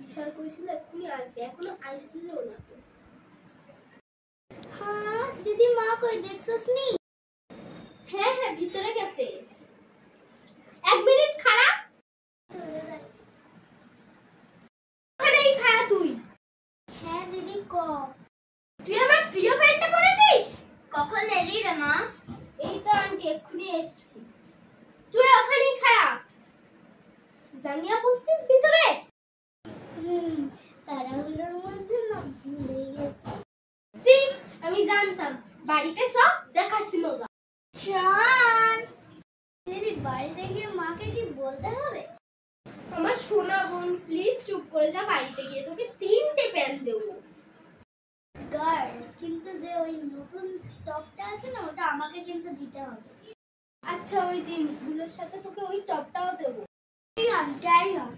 বিশাল কইছিল এক্ষুনি আসবে, এখনো আইছিল না তো। হ্যাঁ দিদি, মা কই দেখছস নি? হ্যাঁ হ্যাঁ ভিতরে গেছে। 1 মিনিট খাড়া, চলে যাই। ওখানেই খাড়া তুই। হ্যাঁ দিদি ক। তুই আমার প্রিয় প্যান্টটা পরেছিস? কখন এলি রে মা? এই তো আন্টি এক্ষুনি এসেছি। তুই ওখানেই খাড়া। জাঙ্গিয়া পড়ছিস ভিতরে? তাড়াহুড়োর মধ্যে না ভুলে গেছি। সি, আমি জানতাম। বাড়িতে সব দেখাচ্ছি মজা। চান দিদি, বাড়িতে গিয়ে মাকে কি বলতে হবে? আমার সোনা বোন, প্লিজ চুপ করে যা। বাড়িতে গিয়ে তোকে 3টে প্যান্ট দেবো। গার্ল, কিন্তু যে ওই নতুন টপটা আছে না, ওটা আমাকে কিন্তু দিতে হবে। আচ্ছা, ওই জিন্সগুলোর সাথে তোকে ওই টপটাও দেবো। Carry on.